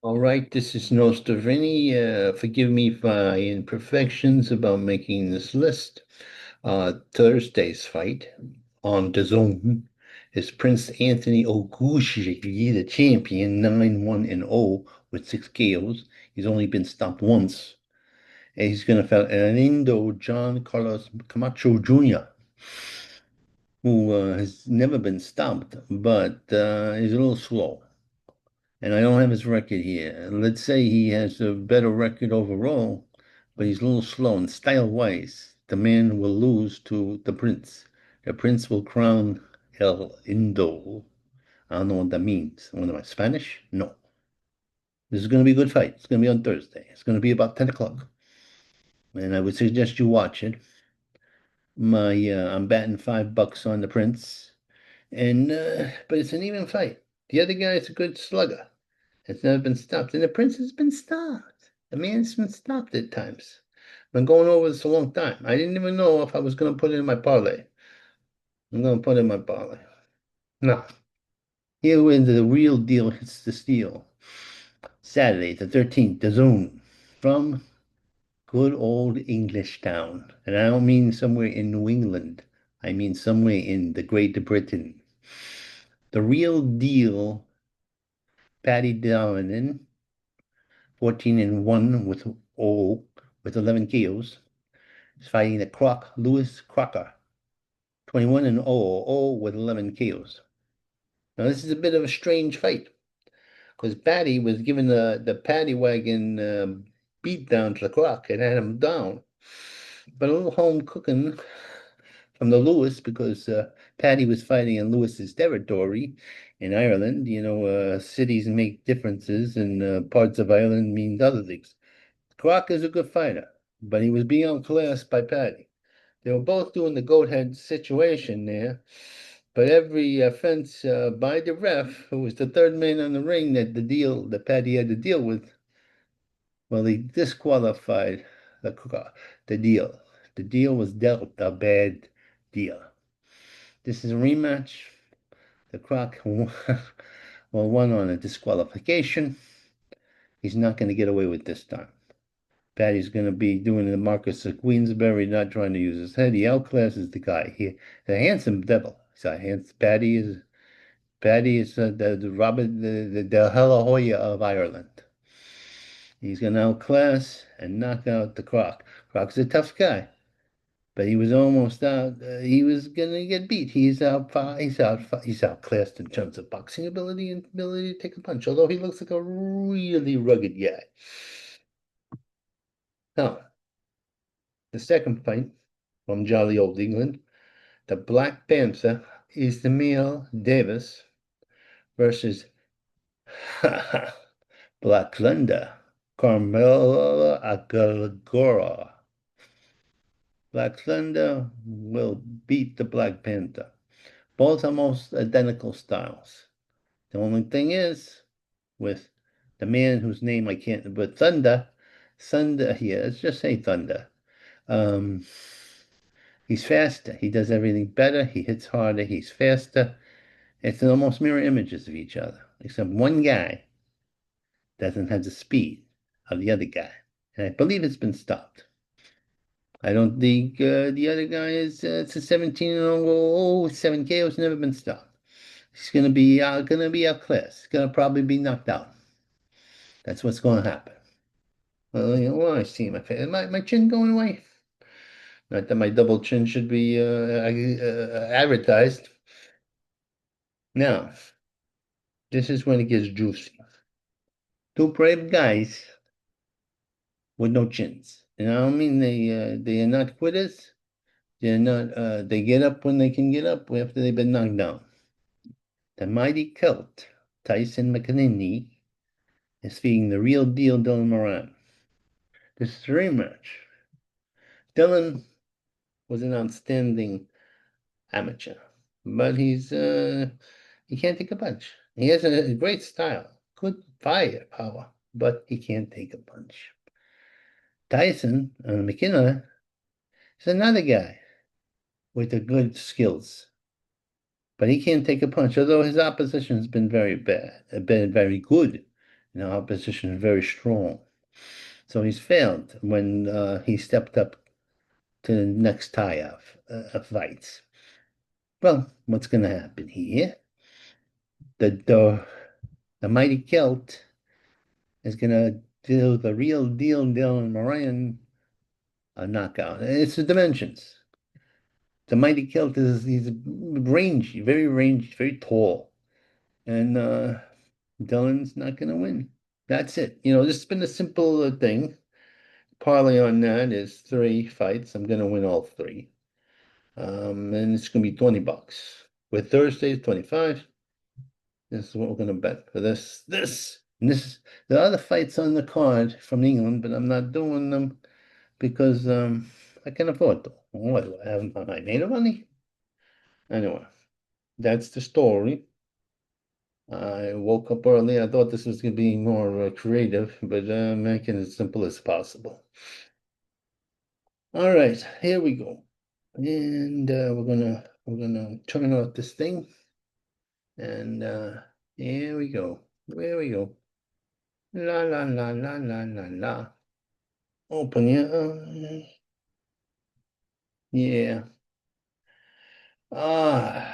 All right, this is Nostrovini. Forgive me for my imperfections about making this list. Thursday's fight on DAZN is Prince Anthony Oguchi, the champion, 9-1-0 with 6 KOs. He's only been stopped once. And he's going to fight Hernando John Carlos Camacho Jr., who has never been stopped, but he's a little slow. And I don't have his record here. Let's say he has a better record overall, but he's a little slow. And style-wise, the man will lose to the Prince. The Prince will crown El Indo. I don't know what that means. What am I, Spanish? No. This is going to be a good fight. It's going to be on Thursday. It's going to be about 10 o'clock. And I would suggest you watch it. I'm batting $5 on the Prince. But it's an even fight. The other guy is a good slugger. It's never been stopped. And the Prince has been stopped. The man's been stopped at times. Been going over this a long time. I didn't even know if I was going to put it in my parlay. I'm going to put it in my parlay. Now, here when the real deal hits the steel. Saturday, the 13th, the Zoom from good old English town. And I don't mean somewhere in New England. I mean somewhere in the Great Britain. The real deal, Paddy Donovan, 14-1 with 11 KOs. He's fighting the Croc, Lewis Crocker, 21-0 with 11 KOs. Now, this is a bit of a strange fight because Patty was given the Paddy wagon beat down to the Croc and had him down. But a little home cooking from the Lewis because Paddy was fighting in Lewis's territory in Ireland. Cities make differences, and parts of Ireland means other things. Croc is a good fighter, but he was being outclassed by Paddy. They were both doing the goat head situation there, but every offense by the ref, who was the third man on the ring that Paddy had to deal with, well, he disqualified the deal. The deal was dealt a bad deal. This is a rematch. The Croc won on a disqualification. He's not going to get away with this time. Patty's going to be doing the Marcus of Queensberry, not trying to use his head. He outclasses the guy. He's a handsome devil. Patty is the Robert the Hella Hoya of Ireland. He's going to outclass and knock out the Croc. Croc's a tough guy, but he was almost out. He was going to get beat. He's outclassed in terms of boxing ability and ability to take a punch. Although he looks like a really rugged guy. Now, the second fight from jolly old England. The Black Panther is Emil Davis versus Black Thunder, Carmelo Agagora. Black Thunder will beat the Black Panther. Both almost identical styles. The only thing is, with the man whose name I can't, but Thunder, yeah, let's just say Thunder. Um, he's faster. He does everything better. He hits harder. He's faster. It's almost mirror images of each other, except one guy doesn't have the speed of the other guy. And I believe it's been stopped. I don't think the other guy it's a 17-0 7 KO's never been stopped. He's gonna be outclassed. He's gonna probably be knocked out. That's what's gonna happen. Well, I see my face. My chin going away. Not that my double chin should be advertised. Now, this is when it gets juicy. Two brave guys with no chins. And I don't mean they are not quitters. They're not they get up when they can get up after they've been knocked down. The mighty Celt, Tyson McNinney, is feeding the real deal Dylan Moran. This is a rematch. Dylan was an outstanding amateur, but he can't take a punch. He has a great style, good firepower, but he can't take a punch. Tyson McKenna is another guy with the good skills, but he can't take a punch. Although his opposition has been very bad, been very good opposition is very strong. So he's failed when he stepped up to the next tie-off fights. Well, what's going to happen here? The mighty Celt is going to do the real deal Dylan Moran a knockout. It's the dimensions. The mighty Celt he's rangy, very rangy, very tall, and Dylan's not going to win. That's it. This has been a simple thing. Parlay on that is 3 fights. I'm going to win all 3. And it's going to be $20. With Thursdays, 25. This is what we're going to bet for this. There are other fights on the card from England, but I'm not doing them because I can afford them. What do I have? Am I made of money? Anyway, that's the story. I woke up early. I thought this was going to be more creative, but making it as simple as possible. All right, here we go. And we're gonna turn off this thing. And here we go. There we go. La la la la la la la. Open your yeah. Ah.